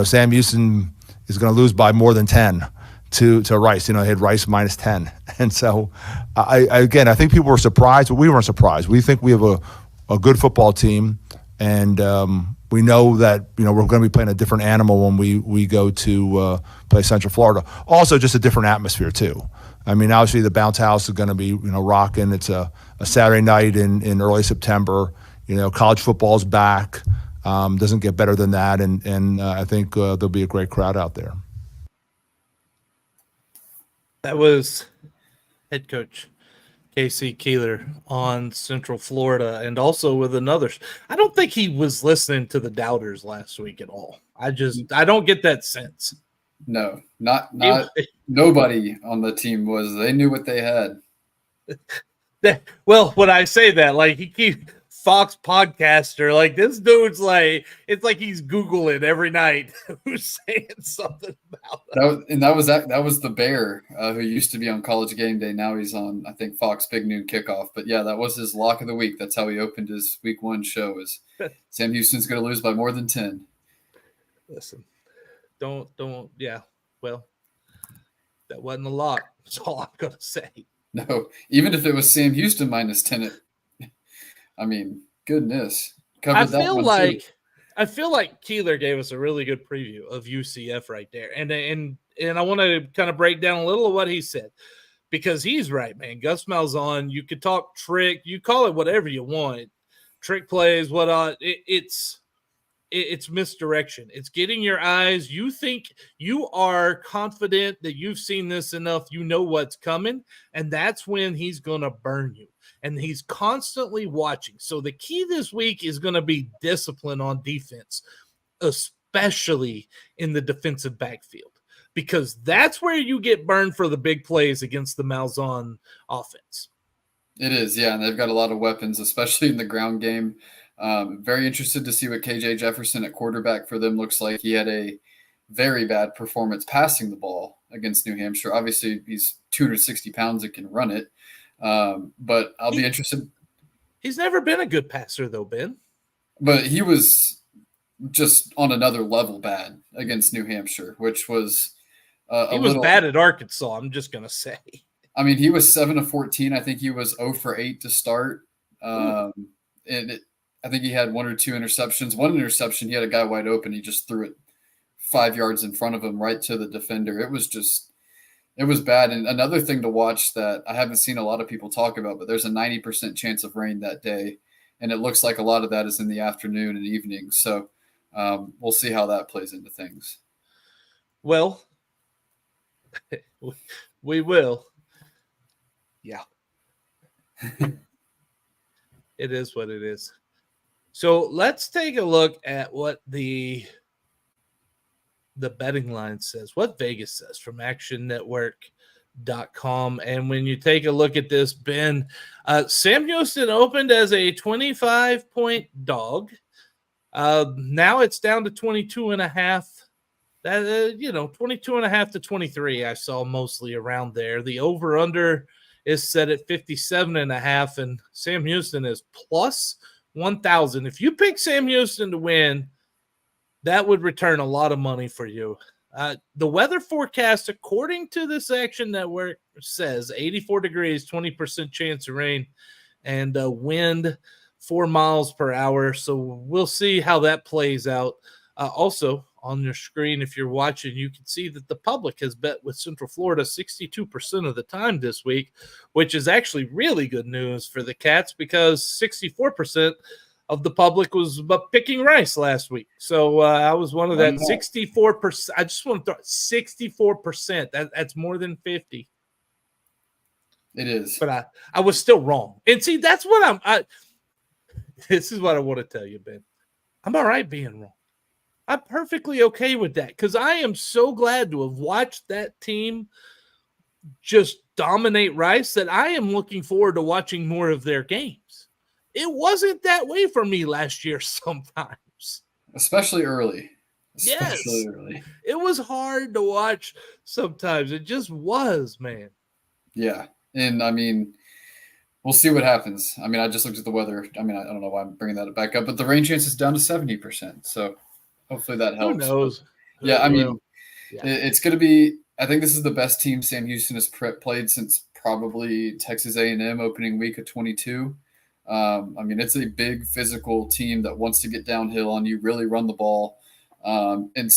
Sam Houston is going to lose by more than 10 to Rice. They had Rice minus 10. And so, I think people were surprised, but we weren't surprised. We think we have a good football team, and we know that we're going to be playing a different animal when we go to play Central Florida. Also, just a different atmosphere too. I mean, obviously the bounce house is going to be rocking. It's a Saturday night in early September. College football's back. doesn't get better than that, and I think there'll be a great crowd out there. That was head coach Casey Keeler on Central Florida, and also with another. I don't think he was listening to the doubters last week at all. I don't get that sense. No, not nobody on the team was. They knew what they had. Well, when I say that, like he keeps Fox podcaster, like this dude's like, it's like he's Googling every night who's saying something about it. That was the Bear who used to be on College Game Day. Now he's on, I think, Fox Big Noon Kickoff. But yeah, that was his lock of the week. That's how he opened his week 1 show. Is Sam Houston's going to lose by more than 10? Listen, don't. Yeah, well, that wasn't a lock. That's all I'm going to say. No, even if it was Sam Houston minus 10, I mean, goodness. I feel like Keeler gave us a really good preview of UCF right there. And I want to kind of break down a little of what he said, because he's right, man. Gus Malzahn, you could talk trick, you call it whatever you want. Trick plays, it's misdirection. It's getting your eyes. You think you are confident that you've seen this enough, you know what's coming, and that's when he's going to burn you. And he's constantly watching. So the key this week is going to be discipline on defense, especially in the defensive backfield, because that's where you get burned for the big plays against the Malzahn offense. It is, yeah, and they've got a lot of weapons, especially in the ground game. Very interested to see what KJ Jefferson at quarterback for them looks like. He had a very bad performance passing the ball against New Hampshire. Obviously, he's 260 pounds and can run it. But I'll be interested. He's never been a good passer, though, Ben. But he was just on another level bad against New Hampshire, which was he was bad at Arkansas, I'm just going to say. I mean, he was 7 of 14. I think he was 0 for 8 to start. I think he had 1 or 2 interceptions. One interception, he had a guy wide open. He just threw it 5 yards in front of him right to the defender. It was bad. And another thing to watch that I haven't seen a lot of people talk about, but there's a 90% chance of rain that day. And it looks like a lot of that is in the afternoon and evening. So we'll see how that plays into things. Well, we will. Yeah. It is what it is. So let's take a look at what the betting line says, what Vegas says from actionnetwork.com. And when you take a look at this, Ben, Sam Houston opened as a 25-point dog. Now it's down to 22.5. That 22.5 to 23, I saw mostly around there. The over-under is set at 57.5, and Sam Houston is plus 1,000. If you pick Sam Houston to win, that would return a lot of money for you. The weather forecast, according to this Action Network, says 84 degrees, 20% chance of rain, and wind 4 miles per hour. So we'll see how that plays out. Also, on your screen, if you're watching, you can see that the public has bet with Central Florida 62% of the time this week, which is actually really good news for the Cats, because 64% of the public was picking Rice last week. So I was one of that 64%. I just want to throw 64%. That's more than 50. It is. But I was still wrong. And see, that's what this is what I want to tell you, Ben. I'm all right being wrong. I'm perfectly okay with that, because I am so glad to have watched that team just dominate Rice that I am looking forward to watching more of their games. It wasn't that way for me last year sometimes. Especially early. Early. It was hard to watch sometimes. It just was, man. Yeah. And, I mean, we'll see what happens. I mean, I just looked at the weather. I mean, I don't know why I'm bringing that back up, but the rain chance is down to 70%. So hopefully that helps. Who knows? Yeah, I mean, it's going to be – I think this is the best team Sam Houston has played since probably Texas A&M opening week of 22. I mean, it's a big physical team that wants to get downhill on you, really run the ball. And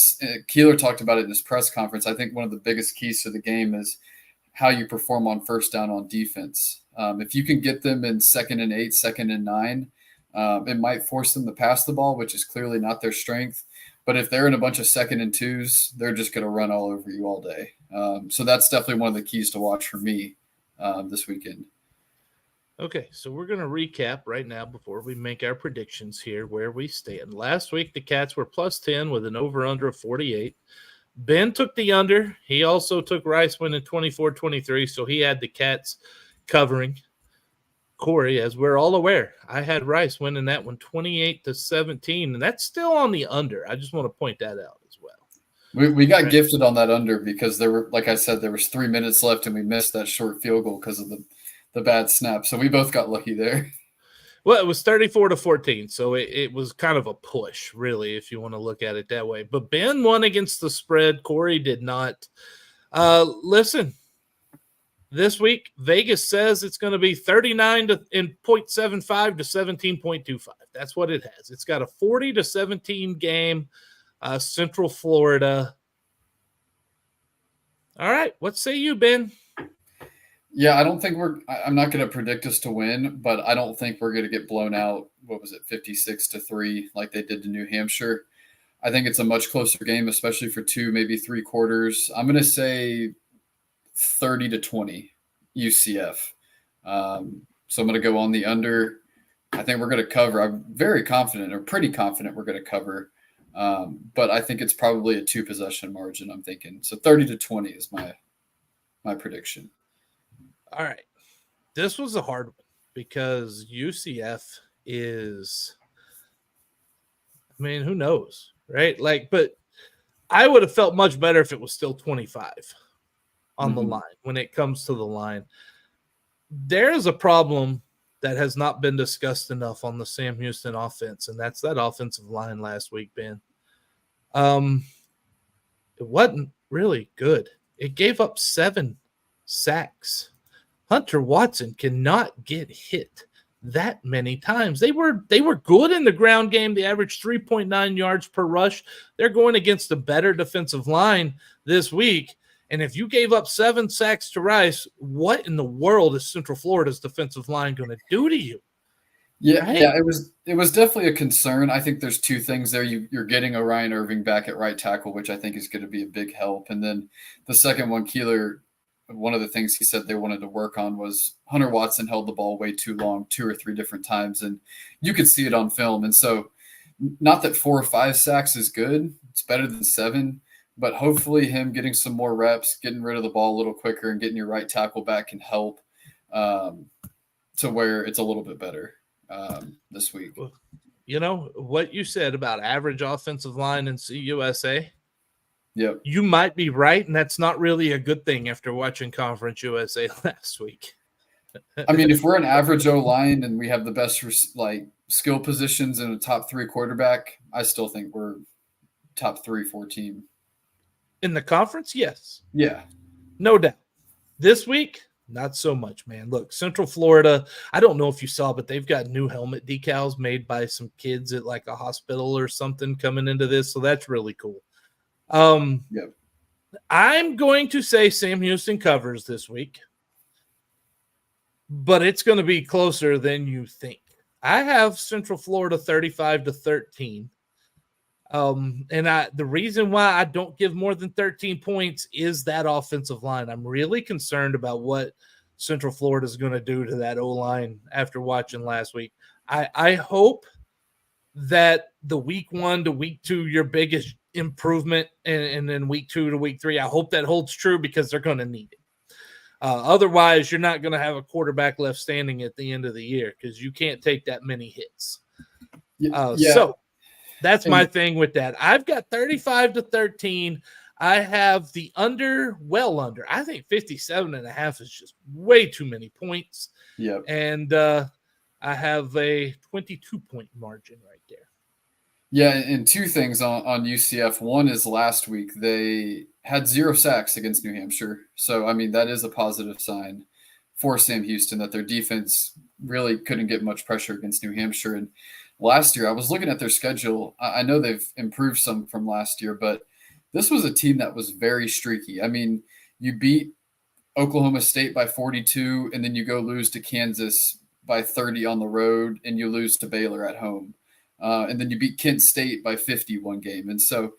Keeler talked about it in his press conference. I think one of the biggest keys to the game is how you perform on first down on defense. If you can get them in 2nd and 8, 2nd and 9, It might force them to pass the ball, which is clearly not their strength. But if they're in a bunch of 2nd and 2s, they're just going to run all over you all day. So that's definitely one of the keys to watch for me this weekend. Okay, so we're going to recap right now before we make our predictions here where we stand. Last week, the Cats were +10 with an over-under of 48. Ben took the under. He also took Rice winning 24-23, so he had the Cats covering. Corey, as we're all aware, I had Rice winning that one 28-17, and that's still on the under. I just want to point that out as well. We got gifted on that under because there were, like I said, there was 3 minutes left and we missed that short field goal because of the bad snap. So we both got lucky there. Well, it was 34-14, so it was kind of a push, really, if you want to look at it that way. But Ben won against the spread. Corey did not. Listen, this week, Vegas says it's going to be 39.75 to 17.25. That's what it has. It's got a 40-17 game, Central Florida. All right, what say you, Ben? Yeah, I don't think I'm not going to predict us to win, but I don't think we're going to get blown out. What was it, 56-3, like they did to New Hampshire? I think it's a much closer game, especially for 2, maybe 3 quarters. I'm going to say 30-20 UCF. So I'm going to go on the under. I think we're going to cover. I'm very confident, or pretty confident we're going to cover. But I think it's probably a 2-possession margin, I'm thinking. So 30-20 is my prediction. All right. This was a hard one because UCF is, I mean, who knows, right? But I would have felt much better if it was still 25 on the line when it comes to the line. There's a problem that has not been discussed enough on the Sam Houston offense, and that's that offensive line last week, Ben. It wasn't really good. It gave up 7 sacks. Hunter Watson cannot get hit that many times. They were good in the ground game. They averaged 3.9 yards per rush. They're going against a better defensive line this week. And if you gave up 7 sacks to Rice, what in the world is Central Florida's defensive line going to do to you? Yeah, right? yeah, it was definitely a concern. I think there's 2 things there. You're getting Orion Irving back at right tackle, which I think is going to be a big help. And then the second one, Keeler, one of the things he said they wanted to work on was Hunter Watson held the ball way too long 2 or 3 different times, and you could see it on film. And so not that 4 or 5 sacks is good. It's better than 7, but hopefully him getting some more reps, getting rid of the ball a little quicker and getting your right tackle back can help to where it's a little bit better this week. You know, what you said about average offensive line in CUSA, yep, you might be right, and that's not really a good thing after watching Conference USA last week. I mean, if we're an average O-line and we have the best skill positions in a top 3 quarterback, I still think we're top 3-4 team. In the conference, yes. Yeah. No doubt. This week, not so much, man. Look, Central Florida, I don't know if you saw, but they've got new helmet decals made by some kids at like a hospital or something coming into this, so that's really cool. Yep. I'm going to say Sam Houston covers this week, but it's going to be closer than you think. I have Central Florida 35-13. And the reason why I don't give more than 13 points is that offensive line. I'm really concerned about what Central Florida is going to do to that O-line after watching last week. I hope that the week 1 to week 2, your biggest improvement, and then week 2 to week 3, I hope that holds true because they're going to need it. Otherwise, you're not going to have a quarterback left standing at the end of the year because you can't take that many hits. Yeah. So that's my thing with that. I've got 35-13. I have the under. I think 57.5 is just way too many points. Yep. And I have a 22-point margin right there. Yeah, and 2 things on UCF. One is last week they had 0 sacks against New Hampshire. So, I mean, that is a positive sign for Sam Houston that their defense really couldn't get much pressure against New Hampshire. And last year, I was looking at their schedule. I know they've improved some from last year, but this was a team that was very streaky. I mean, you beat Oklahoma State by 42, and then you go lose to Kansas by 30 on the road and you lose to Baylor at home. And then you beat Kent State by 50 one game. And so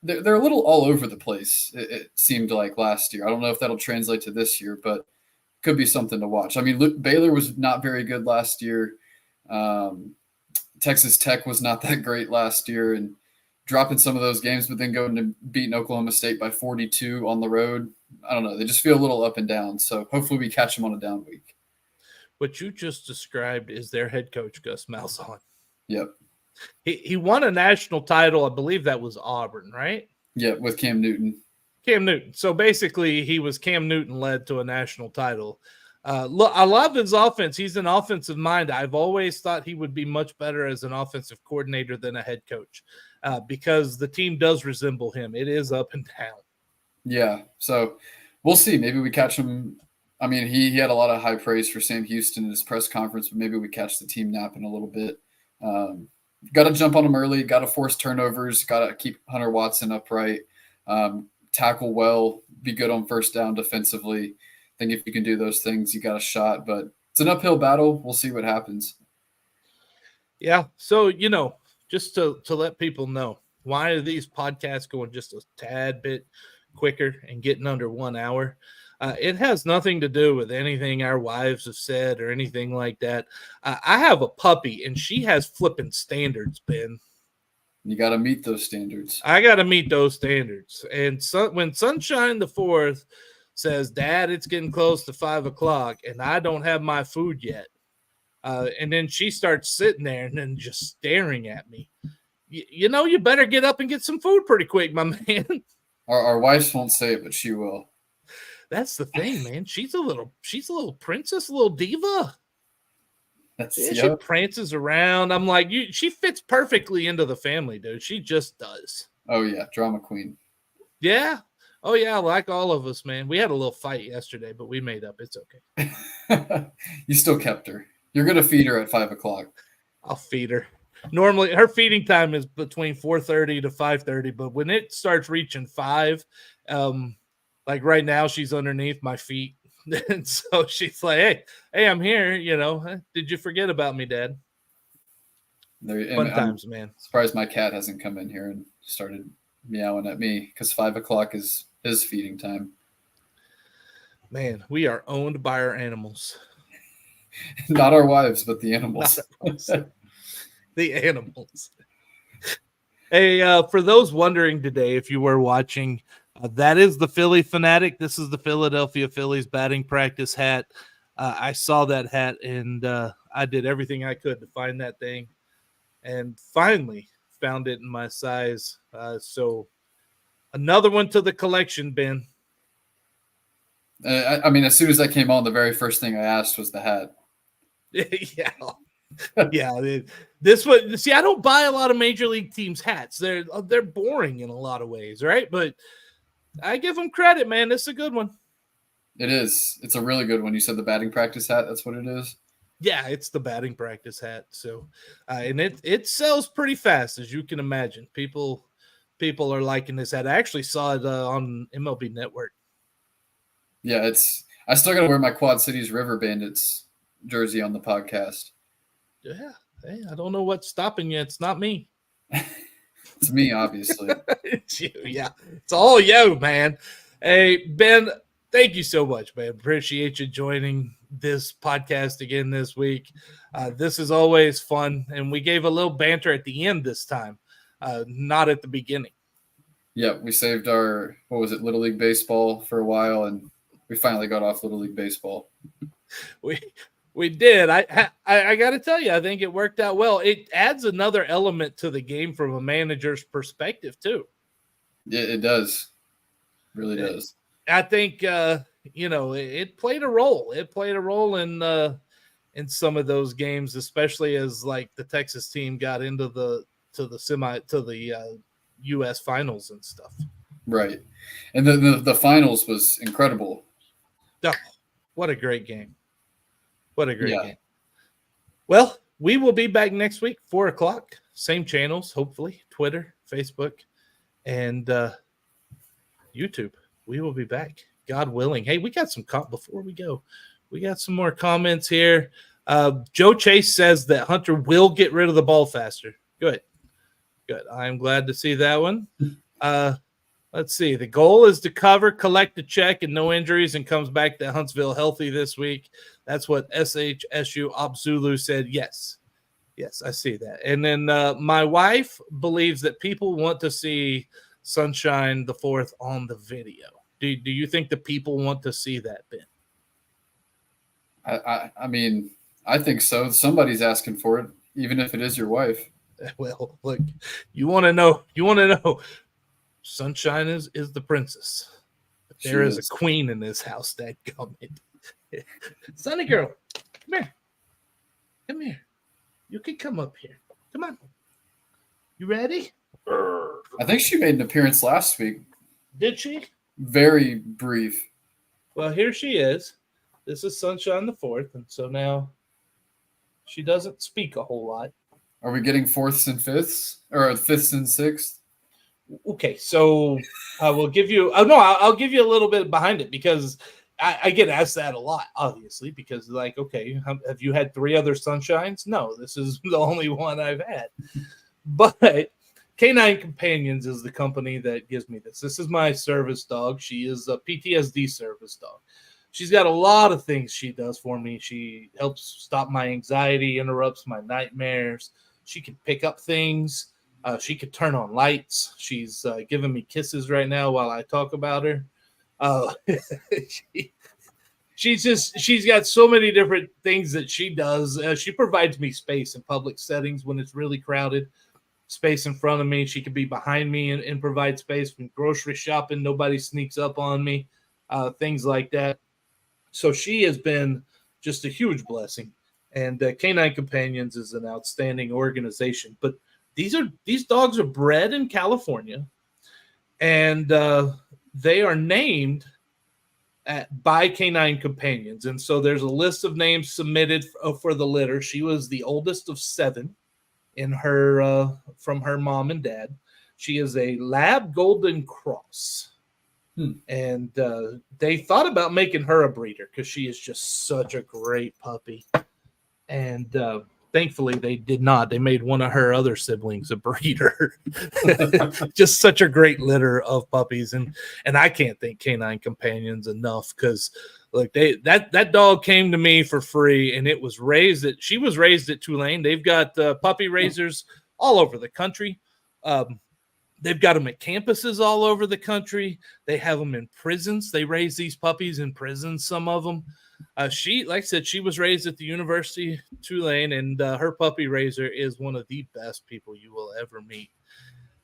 they're a little all over the place, it seemed like last year. I don't know if that'll translate to this year, but could be something to watch. I mean, Baylor was not very good last year. Texas Tech was not that great last year, and dropping some of those games, but then going to beating Oklahoma State by 42 on the road. I don't know. They just feel a little up and down. So hopefully we catch them on a down week. What you just described is their head coach, Gus Malzahn. Yep. He won a national title. I believe that was Auburn, right? Yeah, with Cam Newton. Cam Newton. So basically, he was Cam Newton led to a national title. Look, I love his offense. He's an offensive mind. I've always thought he would be much better as an offensive coordinator than a head coach because the team does resemble him. It is up and down. Yeah, so we'll see. Maybe we catch him. I mean, he had a lot of high praise for Sam Houston in his press conference, but maybe we catch the team napping a little bit. Got to jump on him early. Got to force turnovers. Got to keep Hunter Watson upright. Tackle well. Be good on first down defensively. I think if you can do those things, you got a shot. But it's an uphill battle. We'll see what happens. Yeah. So, just to let people know, why are these podcasts going just a tad bit quicker and getting under 1 hour? It has nothing to do with anything our wives have said or anything like that. I have a puppy, and she has flipping standards, Ben. You got to meet those standards. I got to meet those standards. And when Sunshine the 4th says, Dad, it's getting close to 5 o'clock, and I don't have my food yet, and then she starts sitting there and then just staring at me, you better get up and get some food pretty quick, my man. Our wives won't say it, but she will. That's the thing, man. She's a little princess, a little diva. She prances around. I'm like, she fits perfectly into the family, dude. She just does. Oh, yeah. Drama queen. Yeah. Oh, yeah. Like all of us, man. We had a little fight yesterday, but we made up. It's okay. You still kept her. You're going to feed her at 5 o'clock. I'll feed her. Normally, her feeding time is between 4:30 to 5:30, but when it starts reaching 5, like right now, she's underneath my feet. And so she's like, hey, I'm here. Did you forget about me, Dad? Fun times, man. Surprised my cat hasn't come in here and started meowing at me because 5 o'clock is his feeding time. Man, we are owned by our animals. Not our wives, but the animals. The animals. Hey, for those wondering today, if you were watching, that is the Philly Fanatic. This is the Philadelphia Phillies batting practice hat. I saw that hat, and I did everything I could to find that thing, and finally found it in my size. So another one to the collection, Ben. I mean, as soon as that came on, the very first thing I asked was the hat. Yeah. Yeah. This one, see, I don't buy a lot of major league teams' hats. They're boring in a lot of ways, right? But I give them credit, man. This is a good one. It is. It's a really good one. You said the batting practice hat. That's what it is. Yeah, it's the batting practice hat. So, and it sells pretty fast, as you can imagine. People are liking this hat. I actually saw it on MLB Network. Yeah, I still got to wear my Quad Cities River Bandits jersey on the podcast. Yeah, hey, I don't know what's stopping you. It's not me. It's me, obviously. It's you, yeah. It's all you, man. Hey, Ben, thank you so much, man. Appreciate you joining this podcast again this week. This is always fun, and we gave a little banter at the end this time, not at the beginning. Yeah, we saved our, Little League Baseball for a while, and we finally got off Little League Baseball. We did. I got to tell you, I think it worked out well. It adds another element to the game from a manager's perspective, too. It does. It really does. I think, it played a role. It played a role in some of those games, especially as like the Texas team got into the U.S. finals and stuff. Right. And the finals was incredible. Oh, what a great game. What a great game. Well, we will be back next week, 4 o'clock. Same channels, hopefully. Twitter, Facebook, and YouTube. We will be back, God willing. Hey, we got some before we go. We got some more comments here. Joe Chase says that Hunter will get rid of the ball faster. Good. I'm glad to see that one. Let's see. The goal is to cover, collect a check, and no injuries, and comes back to Huntsville healthy this week. That's what SHSU Abzulu said. Yes, I see that. And then my wife believes that people want to see Sunshine the Fourth on the video. Do you think the people want to see that, Ben? I mean, I think so. Somebody's asking for it, even if it is your wife. Well, look, you want to know. Sunshine is the princess. But there is a queen in this house. That gummit. Sunny girl, come here. You can come up here. Come on. You ready? I think she made an appearance last week. Did she? Very brief. Well, here she is. This is Sunshine the Fourth, and so now she doesn't speak a whole lot. Are we getting fourths and fifths, or fifths and sixths? Okay, so I will give you. Oh no, I'll give you a little bit behind it because I get asked that a lot, obviously, because like, okay, have you had 3 other Sunshines? No, this is the only one I've had. But Canine Companions is the company that gives me this. This is my service dog. She is a PTSD service dog. She's got a lot of things she does for me. She helps stop my anxiety, interrupts my nightmares. She can pick up things. She could turn on lights. She's giving me kisses right now while I talk about her. She's got so many different things that she does. She provides me space in public settings when it's really crowded. Space in front of me. She could be behind me and provide space. When grocery shopping, nobody sneaks up on me. Things like that. So she has been just a huge blessing. And Canine Companions is an outstanding organization. But these dogs are bred in California, and they are named by Canine Companions. And so there's a list of names submitted for the litter. She was the oldest of 7 in her from her mom and dad. She is a Lab Golden Cross. And they thought about making her a breeder because she is just such a great puppy. And thankfully, they did not. They made one of her other siblings a breeder. Just such a great litter of puppies. And I can't thank Canine Companions enough because, look, that dog came to me for free, and it was she was raised at Tulane. They've got puppy raisers all over the country. They've got them at campuses all over the country. They have them in prisons. They raise these puppies in prisons, some of them. She, like I said, she was raised at the University of Tulane, and her puppy raiser is one of the best people you will ever meet.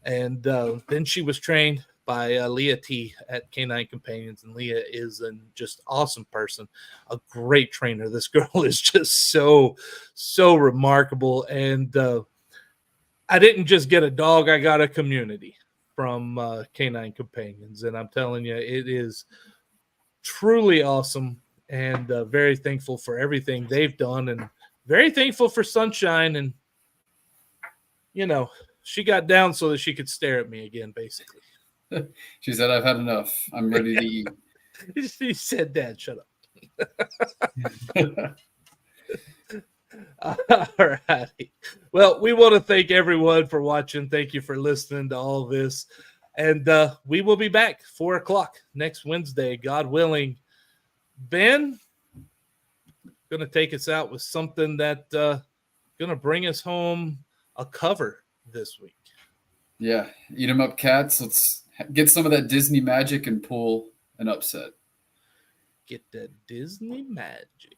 And then she was trained by Leah T at Canine Companions, and Leah is a just awesome person, a great trainer. This girl is just so remarkable. And I didn't just get a dog, I got a community from Canine Companions. And I'm telling you, it is truly awesome, and very thankful for everything they've done, and very thankful for Sunshine. And, you know, she got down so that she could stare at me again, basically. She said, I've had enough. I'm ready to eat. She said, Dad, shut up. All righty. Well, we want to thank everyone for watching. Thank you for listening to all this. And we will be back 4:00 next Wednesday, God willing. Ben, going to take us out with something that going to bring us home a cover this week. Yeah, eat 'em up, cats. Let's get some of that Disney magic and pull an upset. Get that Disney magic.